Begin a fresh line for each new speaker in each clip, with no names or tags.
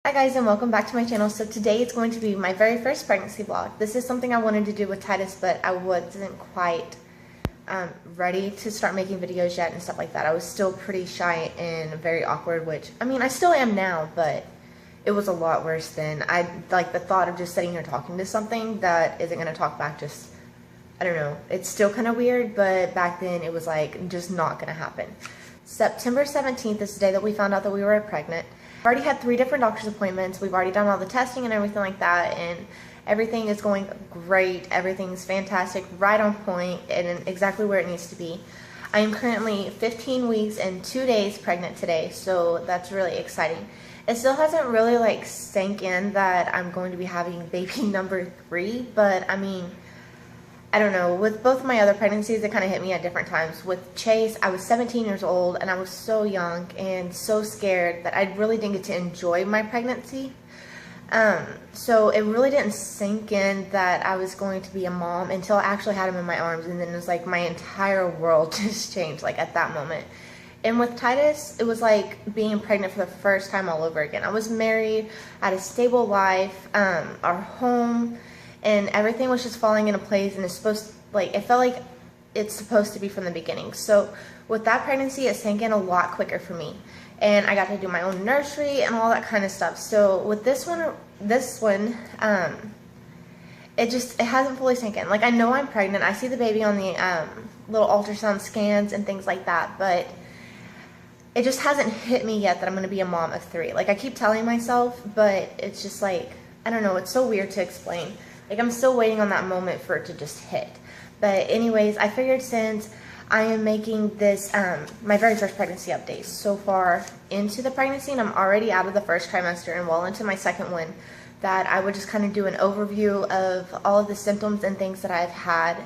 Hi guys, and welcome back to my channel. So today it's going to be my very first pregnancy vlog. This is something I wanted to do with Tytus, but I wasn't quite ready to start making videos yet and stuff like that. I was still pretty shy and very awkward, which, I mean, I still am now, but it was a lot worse then. I like the thought of just sitting here talking to something that isn't going to talk back. Just, I don't know. It's still kind of weird, but back then it was like just not going to happen. September 17th is the day that we found out that we were pregnant. I've already had 3 different doctor's appointments. We've already done all the testing and everything like that, and everything is going great. Everything's fantastic, right on point, and exactly where it needs to be. I am currently 15 weeks and 2 days pregnant today, so that's really exciting. It still hasn't really like sank in that I'm going to be having baby number 3, but I mean, I don't know, with both my other pregnancies, it kind of hit me at different times. With Chase, I was 17 years old, and I was so young and so scared that I really didn't get to enjoy my pregnancy. So it really didn't sink in that I was going to be a mom until I actually had him in my arms, and then it was like my entire world just changed, like at that moment. And with Tytus, it was like being pregnant for the first time all over again. I was married, I had a stable life, our home, and everything was just falling into place, and it felt like it's supposed to be from the beginning. So with that pregnancy, it sank in a lot quicker for me, and I got to do my own nursery and all that kind of stuff. So with this one, it hasn't fully sank in. Like, I know I'm pregnant. I see the baby on the little ultrasound scans and things like that, but it just hasn't hit me yet that I'm going to be a mom of 3. Like, I keep telling myself, but it's just like, I don't know, it's so weird to explain. Like, I'm still waiting on that moment for it to just hit. But anyways, I figured since I am making this, my very first pregnancy update so far into the pregnancy, and I'm already out of the first trimester and well into my second one, that I would just kind of do an overview of all of the symptoms and things that I've had.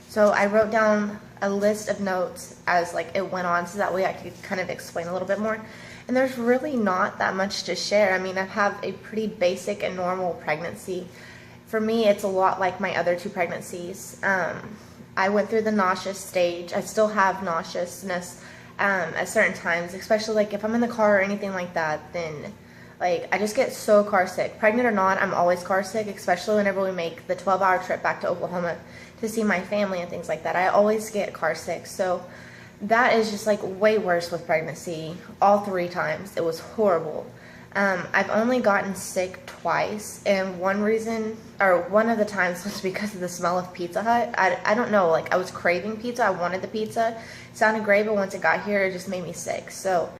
So I wrote down a list of notes as like it went on, so that way I could kind of explain a little bit more. And there's really not that much to share. I mean, I have a pretty basic and normal pregnancy. For me, it's a lot like my other 2 pregnancies. I went through the nauseous stage. I still have nauseousness at certain times, especially like if I'm in the car or anything like that, then like I just get so car sick. Pregnant or not, I'm always car sick, especially whenever we make the 12-hour trip back to Oklahoma to see my family and things like that. I always get car sick. So that is just like way worse with pregnancy. All 3 times. It was horrible. I've only gotten sick twice, and one of the times was because of the smell of Pizza Hut. I don't know, like I was craving pizza. I wanted the pizza. It sounded great, but once it got here, it just made me sick. So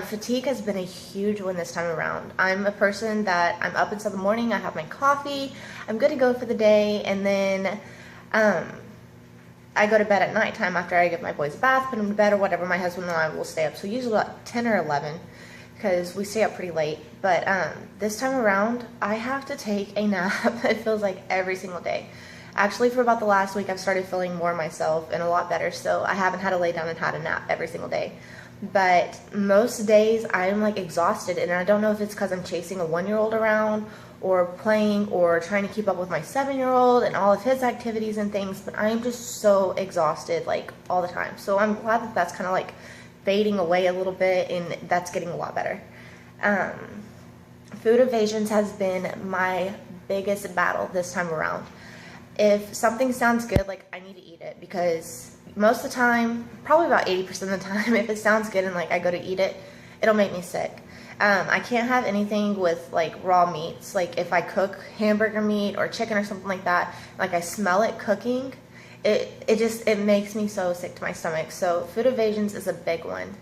fatigue has been a huge one this time around. I'm a person that I'm up until the morning. I have my coffee. I'm good to go for the day, and then I go to bed at nighttime after I give my boys a bath, put them to bed or whatever. My husband and I will stay up, so usually about 10 or 11. Because we stay up pretty late. But this time around, I have to take a nap. It feels like every single day. Actually, for about the last week, I've started feeling more myself and a lot better, so I haven't had to lay down and had a nap every single day. But most days, I'm like exhausted, and I don't know if it's because I'm chasing a 1-year-old around or playing or trying to keep up with my 7-year-old and all of his activities and things, but I am just so exhausted like all the time. So I'm glad that that's kind of like fading away a little bit, and that's getting a lot better. Food evasions has been my biggest battle this time around. If something sounds good, like I need to eat it, because most of the time, probably about 80% of the time, if it sounds good and like I go to eat it, it'll make me sick. I can't have anything with like raw meats. Like if I cook hamburger meat or chicken or something like that, like I smell it cooking, it makes me so sick to my stomach. So food evasions is a big one.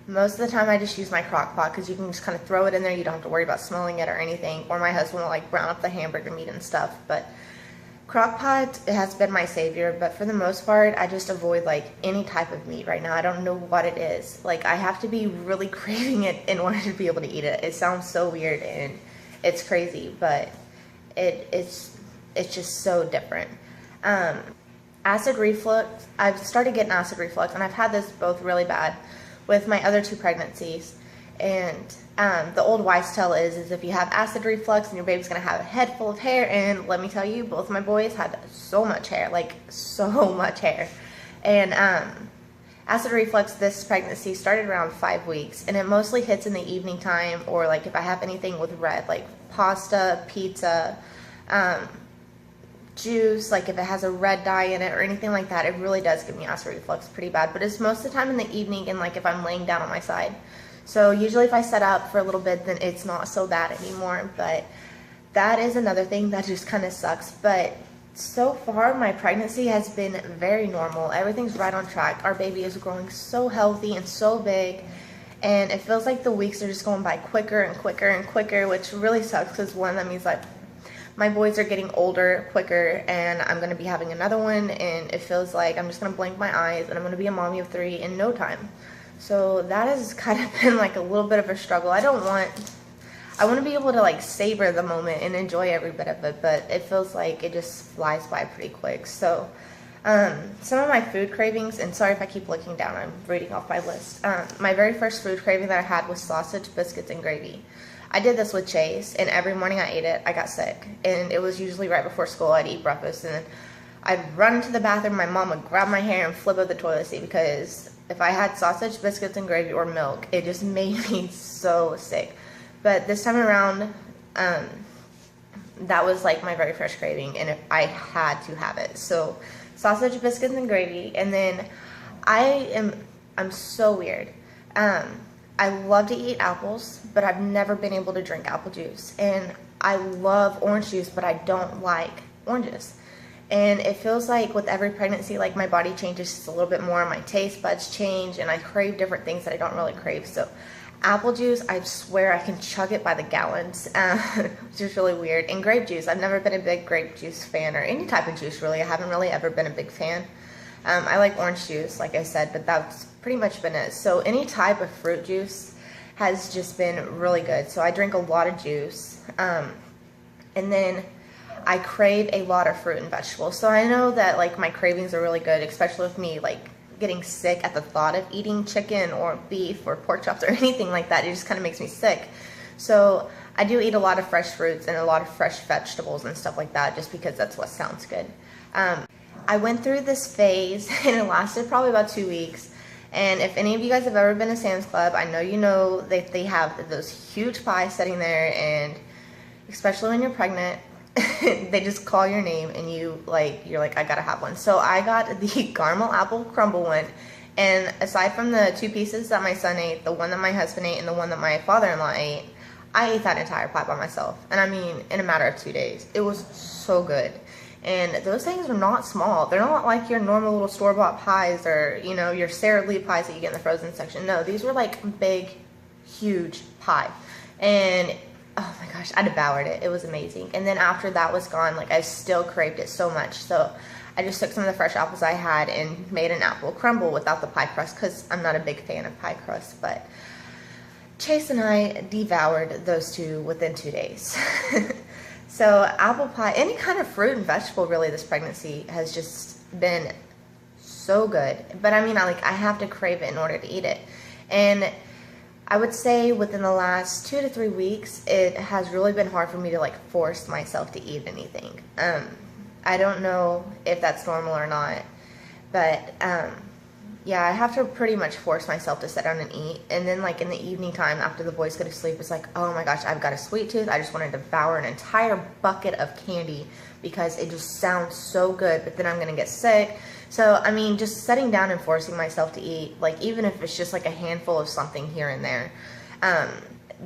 Most of the time I just use my crock pot, because you can just kind of throw it in there. You don't have to worry about smelling it or anything. Or my husband will like brown up the hamburger meat and stuff. But crock pot, it has been my savior. But for the most part, I just avoid like any type of meat right now. I don't know what it is. Like I have to be really craving it in order to be able to eat it. It sounds so weird and it's crazy, but it's just so different. Acid reflux, I've started getting acid reflux, and I've had this both really bad with my other 2 pregnancies. And the old wives' tale is if you have acid reflux and your baby's going to have a head full of hair, and let me tell you, both of my boys had so much hair, like so much hair. And acid reflux this pregnancy started around 5 weeks, and it mostly hits in the evening time, or like if I have anything with red, like pasta, pizza, juice, like if it has a red dye in it or anything like that, it really does give me acid reflux pretty bad. But it's most of the time in the evening, and like if I'm laying down on my side. So usually if I set up for a little bit, then it's not so bad anymore. But that is another thing that just kind of sucks. But so far my pregnancy has been very normal. Everything's right on track. Our baby is growing so healthy and so big, and it feels like the weeks are just going by quicker and quicker and quicker, which really sucks, because one, that means like my boys are getting older quicker, and I'm going to be having another one, and it feels like I'm just going to blink my eyes and I'm going to be a mommy of 3 in no time. So that has kind of been like a little bit of a struggle. I want to be able to like savor the moment and enjoy every bit of it, but it feels like it just flies by pretty quick. So some of my food cravings, and sorry if I keep looking down, I'm reading off my list. My very first food craving that I had was sausage, biscuits, and gravy. I did this with Chase, and every morning I ate it, I got sick. And it was usually right before school. I'd eat breakfast, and then I'd run into the bathroom. My mom would grab my hair and flip out the toilet seat, because if I had sausage, biscuits, and gravy or milk, it just made me so sick. But this time around, that was like my very first craving, and I had to have it. So sausage, biscuits, and gravy. And then I'm so weird. I love to eat apples, but I've never been able to drink apple juice. And I love orange juice, but I don't like oranges. And it feels like with every pregnancy, like my body changes just a little bit more, my taste buds change, and I crave different things that I don't really crave. So apple juice, I swear I can chug it by the gallons, which is really weird. And grape juice, I've never been a big grape juice fan, or any type of juice really. I haven't really ever been a big fan. I like orange juice, like I said, but that's pretty much been it. So any type of fruit juice has just been really good. So I drink a lot of juice, and then I crave a lot of fruit and vegetables. So I know that like my cravings are really good, especially with me like getting sick at the thought of eating chicken or beef or pork chops or anything like that. It just kind of makes me sick. So I do eat a lot of fresh fruits and a lot of fresh vegetables and stuff like that, just because that's what sounds good. I went through this phase, and it lasted probably about 2 weeks. And if any of you guys have ever been to Sam's Club, I know you know that they have those huge pies sitting there, and especially when you're pregnant, they just call your name, and you're like, I gotta have one. So I got the caramel apple crumble one, and aside from the 2 pieces that my son ate, the one that my husband ate, and the one that my father-in-law ate, I ate that entire pie by myself. And I mean, in a matter of 2 days. It was so good. And those things are not small. They're not like your normal little store-bought pies, or, you know, your Sara Lee pies that you get in the frozen section. No, these were like big, huge pie. And oh my gosh, I devoured it. It was amazing. And then after that was gone, like I still craved it so much. So I just took some of the fresh apples I had and made an apple crumble without the pie crust, because I'm not a big fan of pie crust. But Chase and I devoured those 2 within 2 days. So apple pie, any kind of fruit and vegetable really this pregnancy has just been so good. But I mean, I have to crave it in order to eat it. And I would say within the last 2 to 3 weeks, it has really been hard for me to like force myself to eat anything. I don't know if that's normal or not, but yeah, I have to pretty much force myself to sit down and eat. And then like in the evening time after the boys go to sleep, it's like, oh my gosh, I've got a sweet tooth. I just want to devour an entire bucket of candy, because it just sounds so good, but then I'm going to get sick. So, I mean, just sitting down and forcing myself to eat, like even if it's just like a handful of something here and there,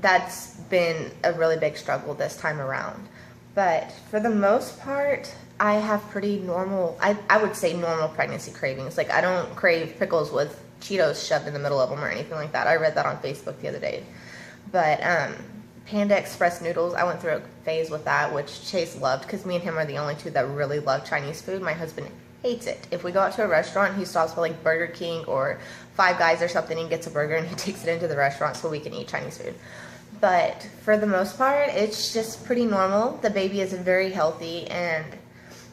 that's been a really big struggle this time around. But for the most part, I have pretty normal, I would say normal pregnancy cravings. Like I don't crave pickles with Cheetos shoved in the middle of them or anything like that. I read that on Facebook the other day. But Panda Express noodles, I went through a phase with that, which Chase loved, because me and him are the only 2 that really love Chinese food. My husband hates it. If we go out to a restaurant, he stops for like Burger King or Five Guys or something and gets a burger, and he takes it into the restaurant so we can eat Chinese food. But for the most part, it's just pretty normal. The baby is very healthy, and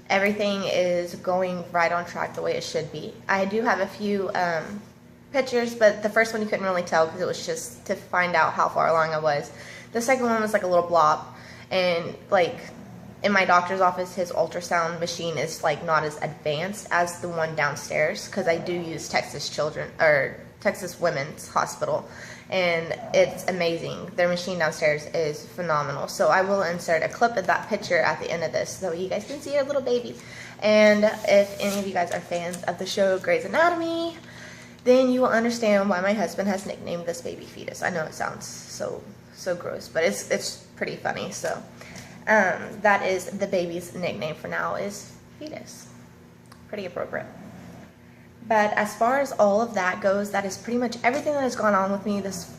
everything is going right on track the way it should be. I do have a few pictures, but the first one you couldn't really tell because it was just to find out how far along I was. The second one was like a little blob, and like in my doctor's office, his ultrasound machine is like not as advanced as the one downstairs, because I do use Texas Women's Hospital, and it's amazing. Their machine downstairs is phenomenal. So I will insert a clip of that picture at the end of this so you guys can see our little baby. And if any of you guys are fans of the show Grey's Anatomy, then you will understand why my husband has nicknamed this baby Fetus. I know it sounds so gross, but it's pretty funny. So that is the baby's nickname for now, is Fetus. Pretty appropriate. But as far as all of that goes, that is pretty much everything that has gone on with me this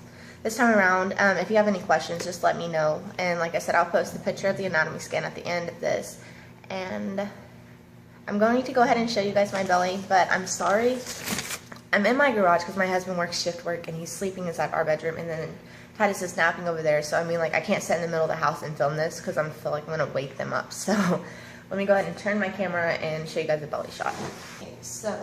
time around. If you have any questions, just let me know. And like I said, I'll post the picture of the anatomy scan at the end of this. And I'm going to go ahead and show you guys my belly, but I'm sorry. I'm in my garage because my husband works shift work and he's sleeping inside our bedroom, and then Tytus is napping over there. So I mean, like, I can't sit in the middle of the house and film this because I feel like I'm going to wake them up. So let me go ahead and turn my camera and show you guys a belly shot. Okay, so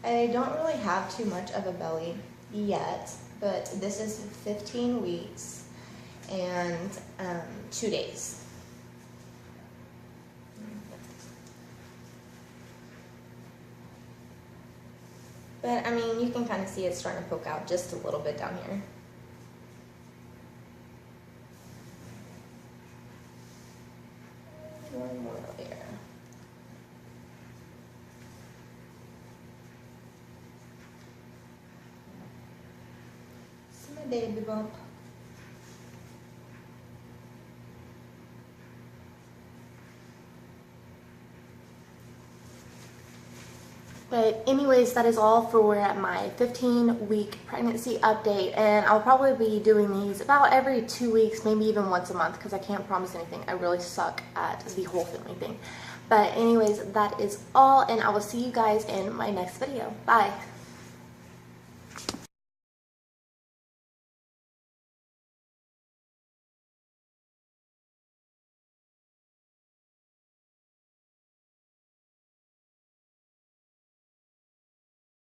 I don't really have too much of a belly yet, but this is 15 weeks and 2 days. But I mean, you can kind of see it's starting to poke out just a little bit down here. One more layer. Baby bump. But anyways, that is all for my 15-week pregnancy update, and I'll probably be doing these about every 2 weeks, maybe even once a month, because I can't promise anything. I really suck at the whole filming thing. But anyways, that is all, and I will see you guys in my next video. Bye.